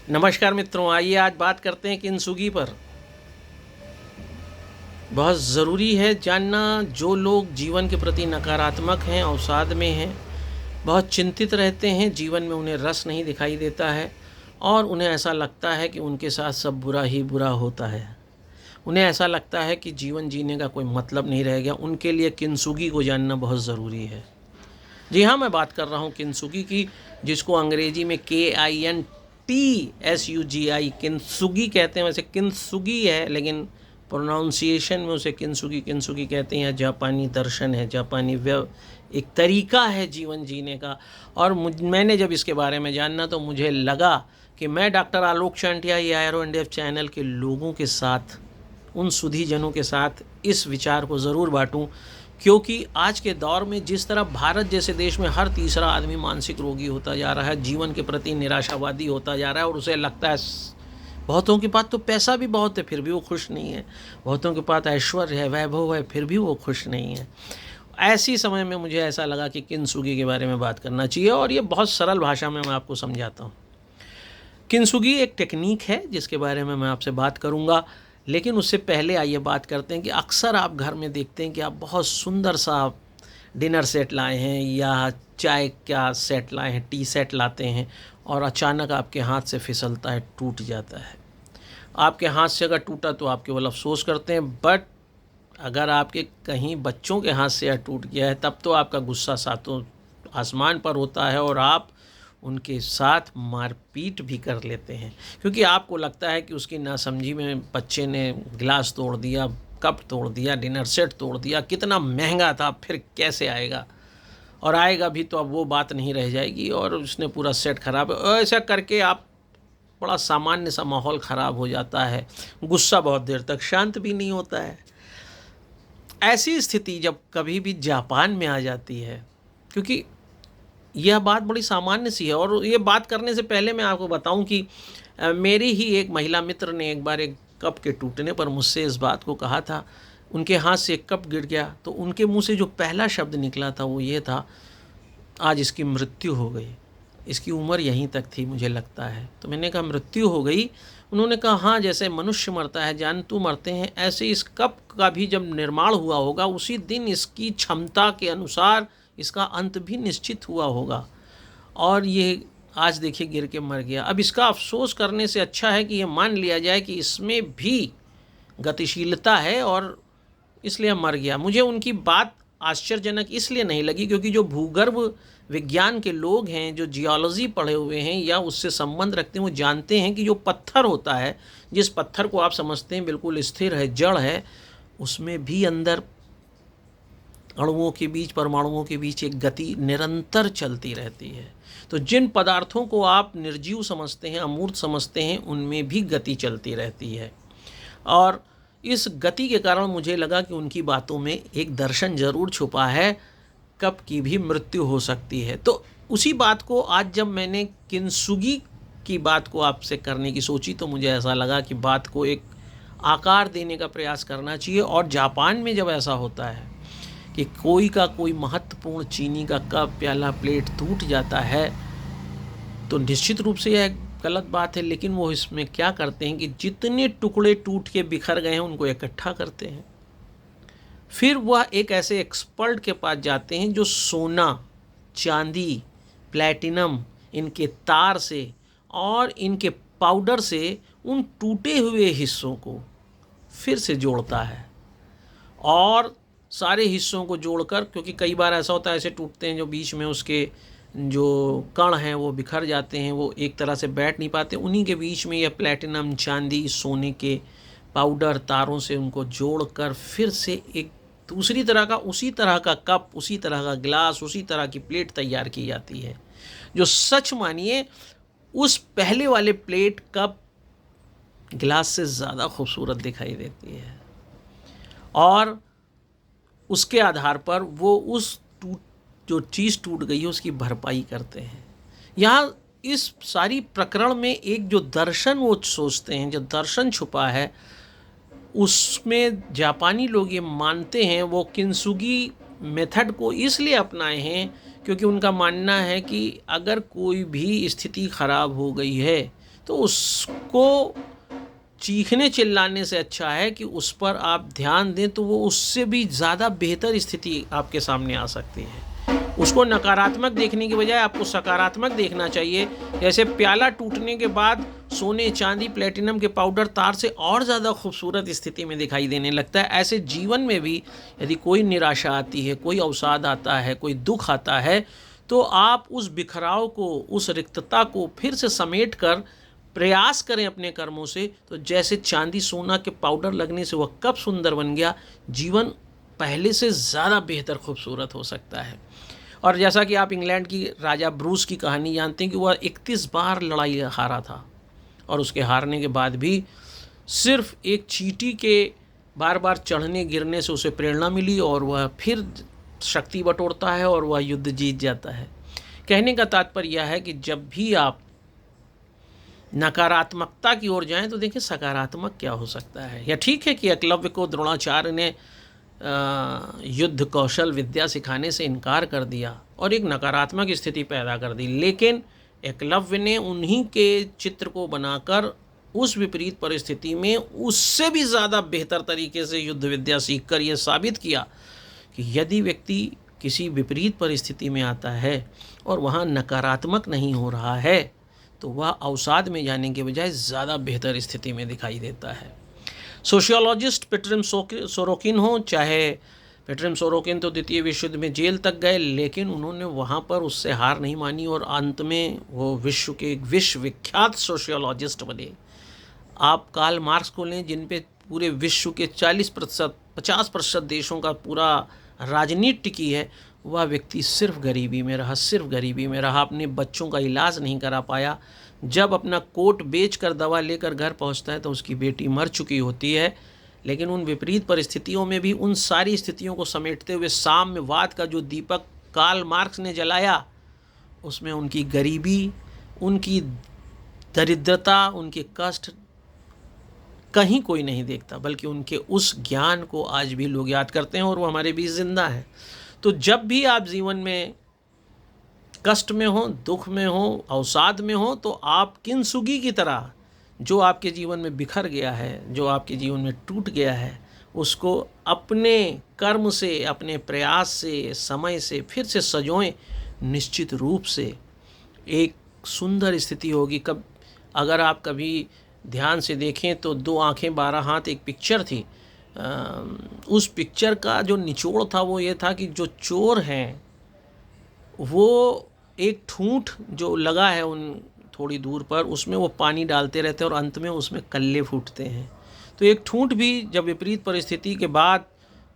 नमस्कार मित्रों, आइए आज बात करते हैं किंसुगी पर। बहुत ज़रूरी है जानना, जो लोग जीवन के प्रति नकारात्मक हैं, अवसाद में हैं, बहुत चिंतित रहते हैं, जीवन में उन्हें रस नहीं दिखाई देता है और उन्हें ऐसा लगता है कि उनके साथ सब बुरा ही बुरा होता है। उन्हें ऐसा लगता है कि जीवन जीने का कोई मतलब नहीं रह गया। उनके लिए किंसुगी को जानना बहुत ज़रूरी है। जी हाँ, मैं बात कर रहा हूँ किंसुगी की, जिसको अंग्रेजी में KINTSUGI किंसुगी कहते हैं। वैसे किंसुगी है, लेकिन प्रोनाउंसिएशन में उसे किंसुगी किंसुगी कहते हैं। जापानी दर्शन है, जापानी एक तरीका है जीवन जीने का। और मैंने जब इसके बारे में जानना तो मुझे लगा कि मैं डॉक्टर आलोक चांटिया AIRO NDF चैनल के लोगों के साथ, उन सुधीजनों के साथ इस विचार को ज़रूर बांटूं, क्योंकि आज के दौर में जिस तरह भारत जैसे देश में हर तीसरा आदमी मानसिक रोगी होता जा रहा है, जीवन के प्रति निराशावादी होता जा रहा है और उसे लगता है बहुतों के पास तो पैसा भी बहुत है फिर भी वो खुश नहीं है, बहुतों के पास ऐश्वर्य है, वैभव है, फिर भी वो खुश नहीं है। ऐसी समय में मुझे ऐसा लगा कि किंसुगी के बारे में बात करना चाहिए और ये बहुत सरल भाषा में मैं आपको समझाता हूँ। किंसुगी एक टेक्निक है जिसके बारे में मैं आपसे बात करूँगा, लेकिन उससे पहले आइए बात करते हैं कि अक्सर आप घर में देखते हैं कि आप बहुत सुंदर सा डिनर सेट लाए हैं या चाय का सेट लाए हैं, टी सेट लाते हैं और अचानक आपके हाथ से फिसलता है, टूट जाता है। आपके हाथ से अगर टूटा तो आप केवल अफसोस करते हैं, बट अगर आपके कहीं बच्चों के हाथ से टूट गया है तब तो आपका गुस्सा सातों आसमान पर होता है और आप उनके साथ मारपीट भी कर लेते हैं, क्योंकि आपको लगता है कि उसकी नासमझी में बच्चे ने गिलास तोड़ दिया, कप तोड़ दिया, डिनर सेट तोड़ दिया, कितना महंगा था, फिर कैसे आएगा, और आएगा भी तो अब वो बात नहीं रह जाएगी और उसने पूरा सेट ख़राब। ऐसा करके आप बड़ा सामान्य सा माहौल ख़राब हो जाता है, गुस्सा बहुत देर तक शांत भी नहीं होता है। ऐसी स्थिति जब कभी भी जापान में आ जाती है, क्योंकि यह बात बड़ी सामान्य सी है, और ये बात करने से पहले मैं आपको बताऊं कि मेरी ही एक महिला मित्र ने एक बार एक कप के टूटने पर मुझसे इस बात को कहा था। उनके हाथ से एक कप गिर गया तो उनके मुंह से जो पहला शब्द निकला था वो ये था, आज इसकी मृत्यु हो गई, इसकी उम्र यहीं तक थी मुझे लगता है। तो मैंने कहा मृत्यु हो गई? उन्होंने कहा हाँ, जैसे मनुष्य मरता है, जानतू मरते हैं, ऐसे इस कप का भी जब निर्माण हुआ होगा उसी दिन इसकी क्षमता के अनुसार इसका अंत भी निश्चित हुआ होगा, और ये आज देखिए गिर के मर गया। अब इसका अफसोस करने से अच्छा है कि ये मान लिया जाए कि इसमें भी गतिशीलता है और इसलिए मर गया। मुझे उनकी बात आश्चर्यजनक इसलिए नहीं लगी क्योंकि जो भूगर्भ विज्ञान के लोग हैं, जो जियोलॉजी पढ़े हुए हैं या उससे संबंध रखते हैं, वो जानते हैं कि जो पत्थर होता है, जिस पत्थर को आप समझते हैं बिल्कुल स्थिर है, जड़ है, उसमें भी अंदर अणुओं के बीच, परमाणुओं के बीच एक गति निरंतर चलती रहती है। तो जिन पदार्थों को आप निर्जीव समझते हैं, अमूर्त समझते हैं, उनमें भी गति चलती रहती है। और इस गति के कारण मुझे लगा कि उनकी बातों में एक दर्शन जरूर छुपा है, कब की भी मृत्यु हो सकती है। तो उसी बात को आज जब मैंने किंसुगी की बात को आपसे करने की सोची तो मुझे ऐसा लगा कि बात को एक आकार देने का प्रयास करना चाहिए। और जापान में जब ऐसा होता है कि कोई का कोई महत्वपूर्ण चीनी का कप, प्याला, प्लेट टूट जाता है तो निश्चित रूप से यह गलत बात है, लेकिन वो इसमें क्या करते हैं कि जितने टुकड़े टूट के बिखर गए हैं उनको इकट्ठा करते हैं। फिर वह एक ऐसे एक्सपर्ट के पास जाते हैं जो सोना, चांदी, प्लैटिनम, इनके तार से और इनके पाउडर से उन टूटे हुए हिस्सों को फिर से जोड़ता है, और सारे हिस्सों को जोड़कर, क्योंकि कई बार ऐसा होता है ऐसे टूटते हैं जो बीच में उसके जो कण हैं वो बिखर जाते हैं, वो एक तरह से बैठ नहीं पाते, उन्हीं के बीच में यह प्लैटिनम, चांदी, सोने के पाउडर, तारों से उनको जोड़कर फिर से एक दूसरी तरह का, उसी तरह का कप, उसी तरह का गिलास, उसी तरह की प्लेट तैयार की जाती है, जो सच मानिए उस पहले वाले प्लेट, कप, गिलास से ज़्यादा खूबसूरत दिखाई देती है। और उसके आधार पर वो उस जो चीज़ टूट गई है उसकी भरपाई करते हैं। यहाँ इस सारी प्रकरण में एक जो दर्शन वो सोचते हैं, जो दर्शन छुपा है, उसमें जापानी लोग ये मानते हैं, वो किंसुगी मेथड को इसलिए अपनाए हैं क्योंकि उनका मानना है कि अगर कोई भी स्थिति ख़राब हो गई है तो उसको चीखने चिल्लाने से अच्छा है कि उस पर आप ध्यान दें, तो वो उससे भी ज़्यादा बेहतर स्थिति आपके सामने आ सकती है। उसको नकारात्मक देखने की बजाय आपको सकारात्मक देखना चाहिए। जैसे प्याला टूटने के बाद सोने, चांदी, प्लेटिनम के पाउडर तार से और ज़्यादा खूबसूरत स्थिति में दिखाई देने लगता है। ऐसे जीवन में भी यदि कोई निराशा आती है, कोई अवसाद आता है, कोई दुख आता है, तो आप उस बिखराव को, उस रिक्तता को फिर से समेट कर प्रयास करें अपने कर्मों से। तो जैसे चांदी सोना के पाउडर लगने से वह कब सुंदर बन गया, जीवन पहले से ज़्यादा बेहतर खूबसूरत हो सकता है। और जैसा कि आप इंग्लैंड की राजा ब्रूस की कहानी जानते हैं कि वह 31 बार लड़ाई हारा था, और उसके हारने के बाद भी सिर्फ एक चींटी के बार बार चढ़ने गिरने से उसे प्रेरणा मिली, और वह फिर शक्ति बटोरता है और वह युद्ध जीत जाता है। कहने का तात्पर्य यह है कि जब भी आप नकारात्मकता की ओर जाएं, तो देखिए सकारात्मक क्या हो सकता है। या ठीक है कि एकलव्य को द्रोणाचार्य ने युद्ध कौशल विद्या सिखाने से इनकार कर दिया और एक नकारात्मक स्थिति पैदा कर दी, लेकिन एकलव्य ने उन्हीं के चित्र को बनाकर उस विपरीत परिस्थिति में उससे भी ज़्यादा बेहतर तरीके से युद्ध विद्या सीखकर यह साबित किया कि यदि व्यक्ति किसी विपरीत परिस्थिति में आता है और वहाँ नकारात्मक नहीं हो रहा है, तो वह अवसाद में जाने के बजाय ज़्यादा बेहतर स्थिति में दिखाई देता है। सोशियोलॉजिस्ट पेट्रिम सोरोकिन हो, चाहे पेट्रिम सोरोकिन तो द्वितीय विश्व युद्ध में जेल तक गए, लेकिन उन्होंने वहाँ पर उससे हार नहीं मानी और अंत में वो विश्व के एक विश्वविख्यात सोशियोलॉजिस्ट बने। आप कार्ल मार्क्स को लें, जिन पे पूरे विश्व के 50% देशों का पूरा राजनीति टिकी है, वह व्यक्ति सिर्फ गरीबी में रहा, अपने बच्चों का इलाज नहीं करा पाया। जब अपना कोट बेचकर दवा लेकर घर पहुंचता है तो उसकी बेटी मर चुकी होती है। लेकिन उन विपरीत परिस्थितियों में भी उन सारी स्थितियों को समेटते हुए साम्यवाद का जो दीपक कार्ल मार्क्स ने जलाया, उसमें उनकी गरीबी, उनकी दरिद्रता, उनके कष्ट कहीं कोई नहीं देखता, बल्कि उनके उस ज्ञान को आज भी लोग याद करते हैं और वो हमारे बीच जिंदा है। तो जब भी आप जीवन में कष्ट में हो, दुख में हो, अवसाद में हो, तो आप किंसुगी की तरह जो आपके जीवन में बिखर गया है, जो आपके जीवन में टूट गया है, उसको अपने कर्म से, अपने प्रयास से, समय से फिर से सजोएं। निश्चित रूप से एक सुंदर स्थिति होगी। अगर आप कभी ध्यान से देखें तो 2 आँखें 12 हाथ एक पिक्चर थी। उस पिक्चर का जो निचोड़ था वो ये था कि जो चोर हैं वो एक ठूंठ जो लगा है उन थोड़ी दूर पर, उसमें वो पानी डालते रहते हैं और अंत में उसमें कल्ले फूटते हैं। तो एक ठूंठ भी जब विपरीत परिस्थिति के बाद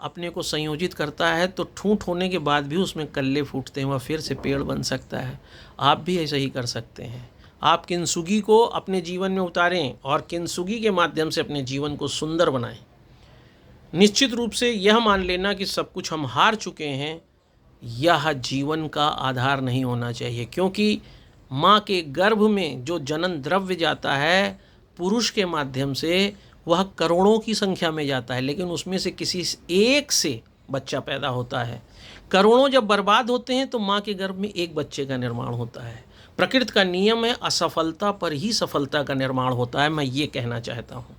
अपने को संयोजित करता है तो ठूंठ होने के बाद भी उसमें कल्ले फूटते हैं, वह फिर से पेड़ बन सकता है। आप भी ऐसा ही कर सकते हैं। आप किंसुगी को अपने जीवन में उतारें और किंसुगी के माध्यम से अपने जीवन को सुंदर बनाएं। निश्चित रूप से यह मान लेना कि सब कुछ हम हार चुके हैं, यह जीवन का आधार नहीं होना चाहिए, क्योंकि माँ के गर्भ में जो जनन द्रव्य जाता है पुरुष के माध्यम से, वह करोड़ों की संख्या में जाता है, लेकिन उसमें से किसी एक से बच्चा पैदा होता है। करोड़ों जब बर्बाद होते हैं तो माँ के गर्भ में एक बच्चे का निर्माण होता है। प्रकृति का नियम है, असफलता पर ही सफलता का निर्माण होता है, मैं ये कहना चाहता हूँ।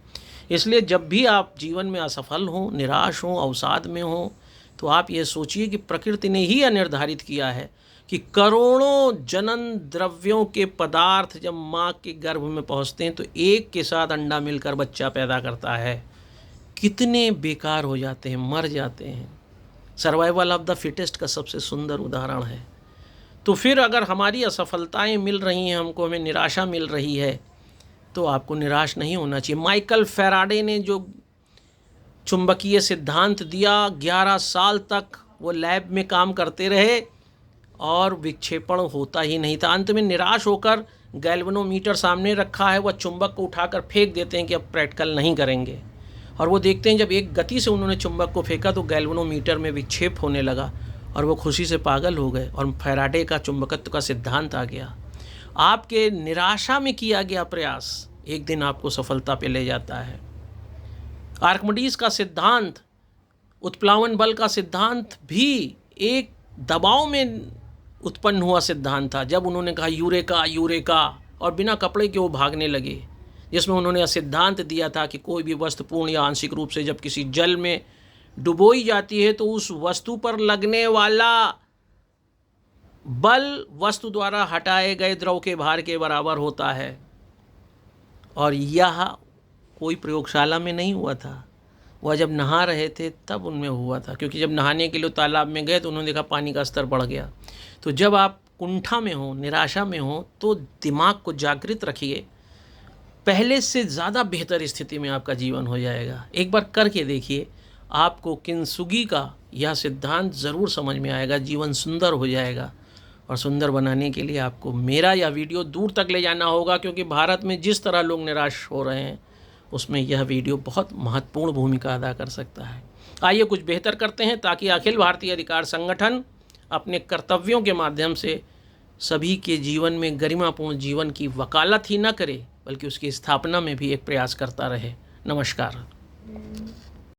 इसलिए जब भी आप जीवन में असफल हों, निराश हों, अवसाद में हों, तो आप ये सोचिए कि प्रकृति ने ही निर्धारित किया है कि करोड़ों जनन द्रव्यों के पदार्थ जब माँ के गर्भ में पहुँचते हैं तो एक के साथ अंडा मिलकर बच्चा पैदा करता है। कितने बेकार हो जाते हैं, मर जाते हैं। सर्वाइवल ऑफ द फिटेस्ट का सबसे सुंदर उदाहरण है। तो फिर अगर हमारी असफलताएं मिल रही हैं हमको, हमें निराशा मिल रही है, तो आपको निराश नहीं होना चाहिए। माइकल फैराडे ने जो चुंबकीय सिद्धांत दिया, 11 साल तक वो लैब में काम करते रहे और विक्षेपण होता ही नहीं था। अंत में निराश होकर गैल्वेनोमीटर सामने रखा है, वह चुंबक को उठाकर फेंक देते हैं कि अब प्रैक्टिकल नहीं करेंगे, और वो देखते हैं जब एक गति से उन्होंने चुंबक को फेंका तो गैल्वेनोमीटर में विक्षेप होने लगा और वो खुशी से पागल हो गए और फैराडे का चुंबकत्व का सिद्धांत आ गया। आपके निराशा में किया गया प्रयास एक दिन आपको सफलता पे ले जाता है। आर्किमिडीज का सिद्धांत, उत्प्लावन बल का सिद्धांत भी एक दबाव में उत्पन्न हुआ सिद्धांत था। जब उन्होंने कहा यूरेका यूरेका और बिना कपड़े के वो भागने लगे, जिसमें उन्होंने सिद्धांत दिया था कि कोई भी वस्तु पूर्ण या आंशिक रूप से जब किसी जल में डुबोई जाती है तो उस वस्तु पर लगने वाला बल वस्तु द्वारा हटाए गए द्रव के भार के बराबर होता है। और यह कोई प्रयोगशाला में नहीं हुआ था, वह जब नहा रहे थे तब उनमें हुआ था, क्योंकि जब नहाने के लिए तालाब में गए तो उन्होंने देखा पानी का स्तर बढ़ गया। तो जब आप कुंठा में हो, निराशा में हो, तो दिमाग को जागृत रखिए, पहले से ज़्यादा बेहतर स्थिति में आपका जीवन हो जाएगा। एक बार करके देखिए, आपको किंसुगी का यह सिद्धांत ज़रूर समझ में आएगा, जीवन सुंदर हो जाएगा। और सुंदर बनाने के लिए आपको मेरा यह वीडियो दूर तक ले जाना होगा, क्योंकि भारत में जिस तरह लोग निराश हो रहे हैं उसमें यह वीडियो बहुत महत्वपूर्ण भूमिका अदा कर सकता है। आइए कुछ बेहतर करते हैं, ताकि अखिल भारतीय अधिकार संगठन अपने कर्तव्यों के माध्यम से सभी के जीवन में गरिमापूर्ण जीवन की वकालत ही न करे, बल्कि उसकी स्थापना में भी एक प्रयास करता रहे। नमस्कार।